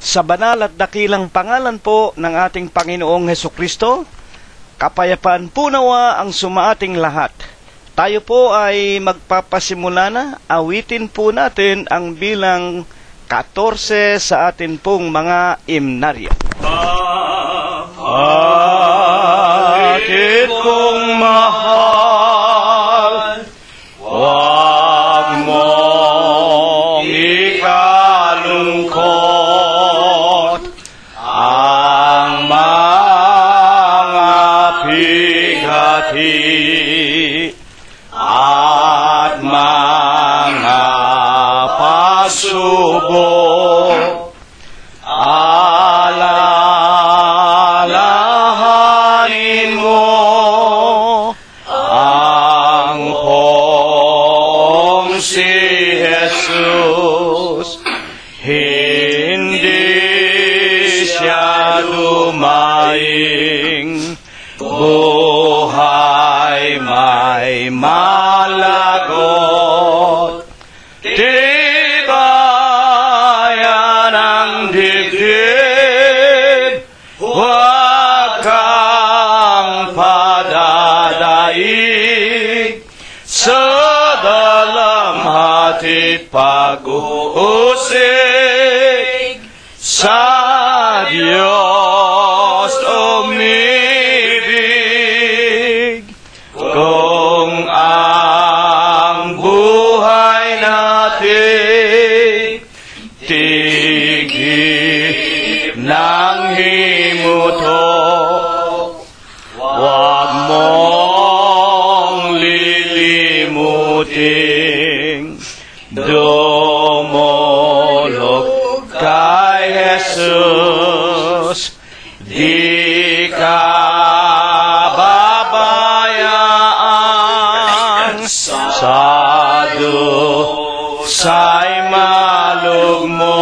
Sa banal at dakilang pangalan po ng ating Panginoong Hesukristo, kapayapaan po nawa ang sumaating lahat. Tayo po ay magpapasimula na. Awitin po natin ang bilang 14 sa atin pong mga himnaryo. Atin kong mahal, wag mong ikalungkot ang mga pighati at mga pasubok. Alalahanin mo ang Pong si Jesus. Hindi siya lumaing, buhay may malagot. Tibayan ang dibdib, huwag kang padadaig. Sa dalamhati't pag-uusig, sa Diyos umibig. Kung ang buhay natin tigip ng himutok, wag mong lilimuting dumulog kay Jesus. Di ka babayaan sa dusay malugmok,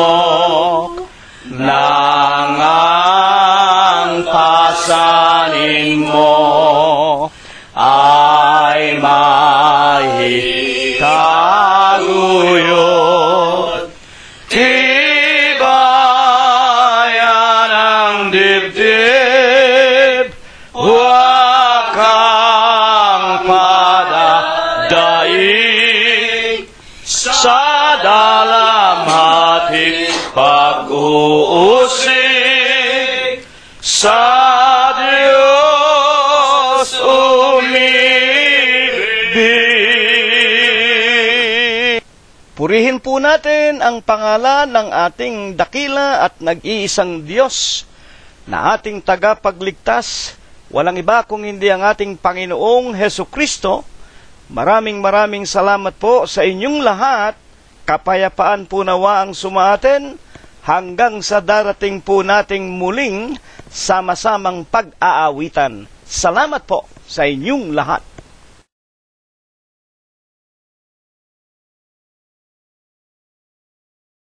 nang ang pasanin mo ay mahitaguyod. Tibayan ang dibdib, huwag kang padadaig. Sa dalamhati't pag-uusig, sa Diyos umibig. Purihin po natin ang pangalan ng ating dakila at nag-iisang Diyos na ating tagapagligtas. Walang iba kung hindi ang ating Panginoong Hesukristo. Maraming salamat po sa inyong lahat. Kapayapaan po nawa ang sumaatin hanggang sa darating po nating muling sama-samang pag-aawitan. Salamat po sa inyong lahat.